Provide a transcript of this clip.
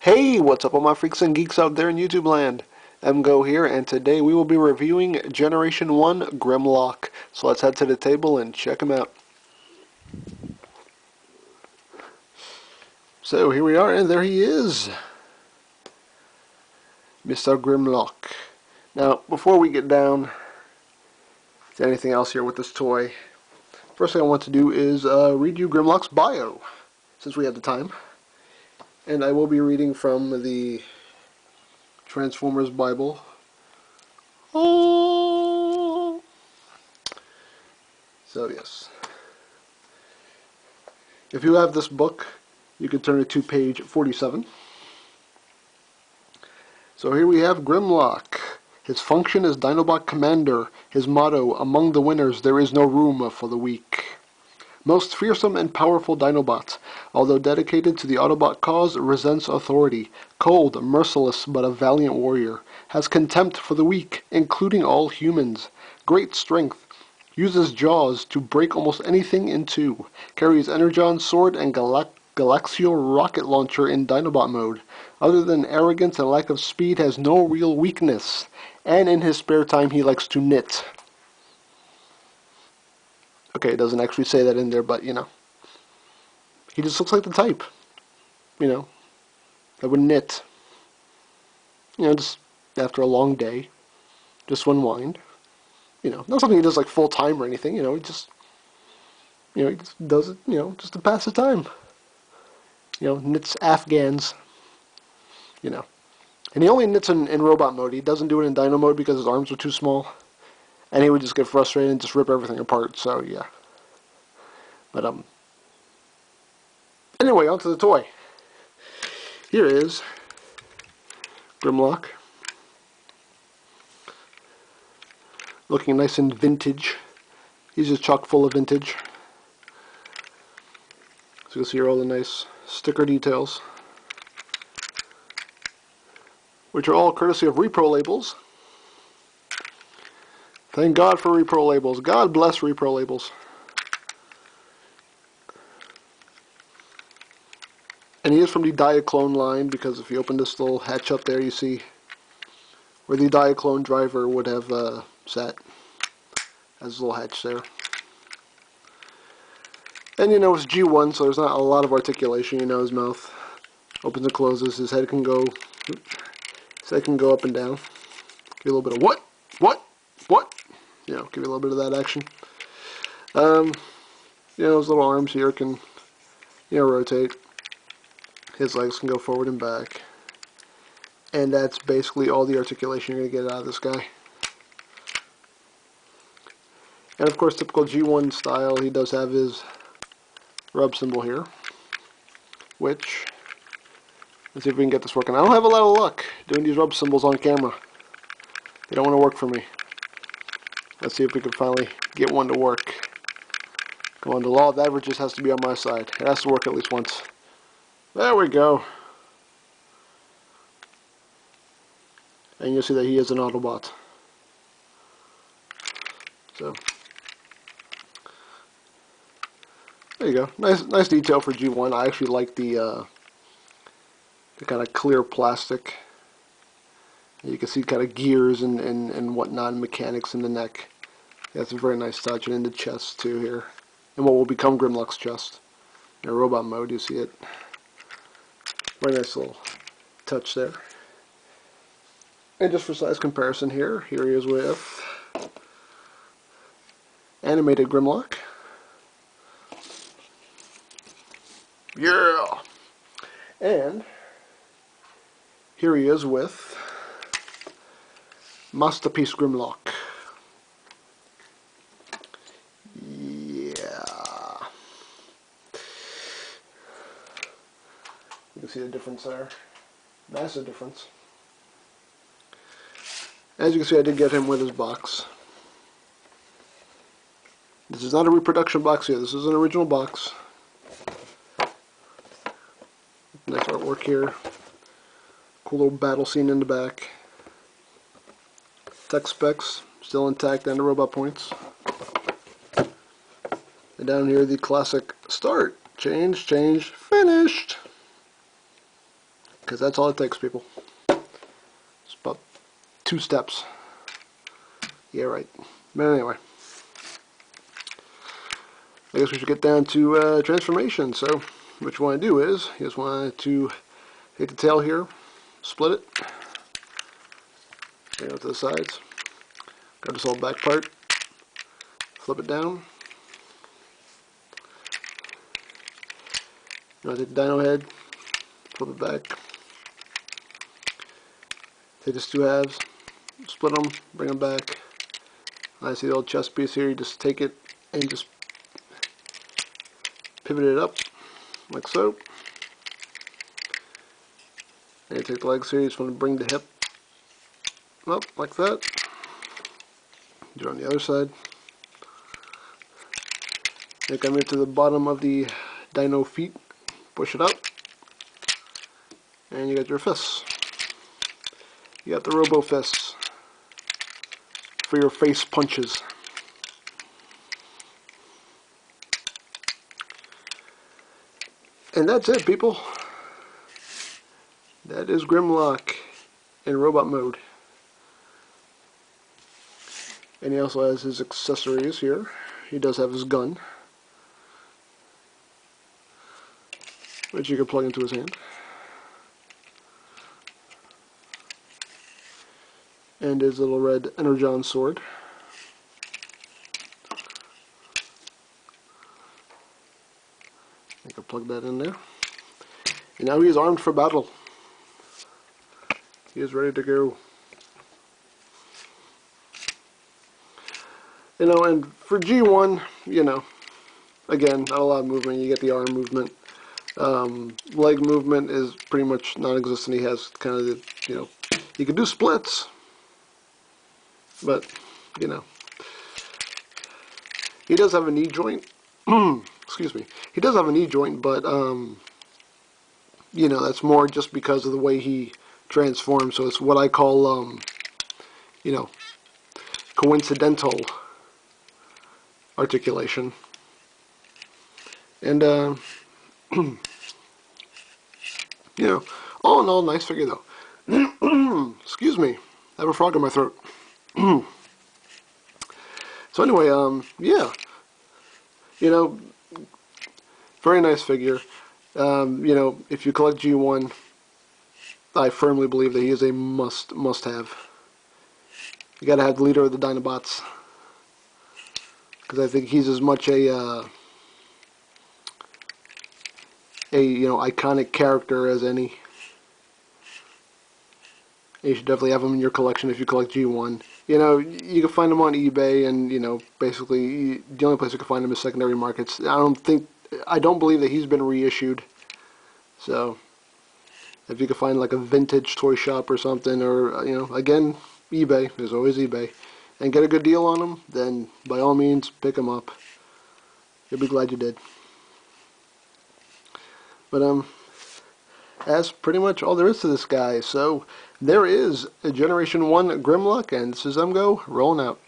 Hey, what's up all my freaks and geeks out there in YouTube land? EmGo here, and today we will be reviewing Generation 1 Grimlock. So let's head to the table and check him out. So here we are, and there he is, Mr. Grimlock. Now, before we get down to anything else here with this toy, first thing I want to do is read you Grimlock's bio, since we have the time. And I will be reading from the Transformers Bible. Oh. So yes, if you have this book, you can turn it to page 47. So here we have Grimlock. His function is Dinobot Commander. His motto, among the winners there is no room for the weak. Most fearsome and powerful Dinobot, although dedicated to the Autobot cause, resents authority. Cold, merciless, but a valiant warrior. Has contempt for the weak, including all humans. Great strength. Uses jaws to break almost anything in two. Carries Energon sword and Galaxial rocket launcher in Dinobot mode. Other than arrogance and lack of speed, has no real weakness. And in his spare time, he likes to knit. Okay, it doesn't actually say that in there, but, you know. He just looks like the type, you know, that would knit. You know, just after a long day, just unwind. You know, not something he does like full time or anything, you know, he just does it, you know, just to pass the time. You know, knits Afghans, you know. And he only knits in robot mode. He doesn't do it in dino mode because his arms are too small. And he would just get frustrated and just rip everything apart, so yeah. But, anyway, onto the toy. Here is Grimlock. Looking nice and vintage. He's just chock full of vintage. So you'll see here all the nice sticker details, which are all courtesy of repro labels. Thank God for repro labels. God bless repro labels. And he is from the Diaclone line, because if you open this little hatch up there, you see where the Diaclone driver would have sat. Has a little hatch there. And you know, it's G1, so there's not a lot of articulation. You know, his mouth opens and closes. His head can go up and down. Give you a little bit of what? You know, give you a little bit of that action. You know, his little arms here can, you know, rotate. His legs can go forward and back. And that's basically all the articulation you're going to get out of this guy. And of course, typical G1 style, he does have his rub symbol here. Which, let's see if we can get this working. I don't have a lot of luck doing these rub symbols on camera. They don't want to work for me. Let's see if we can finally get one to work. Come on, the law of averages has to be on my side. It has to work at least once. There we go. And you'll see that he is an Autobot. So, there you go. Nice detail for G1. I actually like the kind of clear plastic. You can see kind of gears and whatnot, and mechanics in the neck. That's a very nice touch. And in the chest too here. And what will become Grimlock's chest. In robot mode, you see it. Very nice little touch there. And just for size comparison here he is with animated Grimlock. Yeah! And here he is with Masterpiece Grimlock. Yeah. You can see the difference there. Massive difference. As you can see, I did get him with his box. This is not a reproduction box here. This is an original box. Nice artwork here. Cool little battle scene in the back. Tech specs still intact and the robot points. And down here the classic start, change, finished. Because that's all it takes, people. It's about 2 steps. Yeah, right. But anyway, I guess we should get down to transformation. So what you want to do is, you just want to take the tail here, split it, bring it to the sides, grab this whole back part, flip it down. You want to take the dino head, flip it back, take these 2 halves, split them, bring them back. I see the old chest piece here, you just take it and just pivot it up, like so. And you take the legs here, you just want to bring the hip up, like that. Do it on the other side. And come into the bottom of the dino feet, push it up, and you got your fists. You got the robo fists for your face punches. And that's it, people. That is Grimlock in robot mode. And he also has his accessories here. He does have his gun, which you can plug into his hand. And his little red energon sword. I can plug that in there. And now he is armed for battle. He is ready to go. You know, and for G1, you know, again, not a lot of movement. You get the arm movement. Leg movement is pretty much non-existent. He has kind of the, you know, he can do splits, but, you know, he does have a knee joint. Excuse me. He does have a knee joint, but, you know, that's more just because of the way he transforms. So it's what I call, you know, coincidental articulation. And, you know, all in all, nice figure though. Excuse me, I have a frog in my throat. So anyway, yeah, you know, very nice figure. You know, if you collect G1, I firmly believe that he is a must-have. You gotta have the leader of the Dinobots, because I think he's as much a you know, iconic character as any. You should definitely have him in your collection if you collect G1. You know, you can find him on eBay, and, you know, basically the only place you can find him is secondary markets. I don't believe that he's been reissued. So if you can find like a vintage toy shop or something, or, you know, again, eBay, there's always eBay, and get a good deal on him, then by all means pick him up. You'll be glad you did. But that's pretty much all there is to this guy. So there is a Generation 1 Grimlock, and this is EmGo rolling out.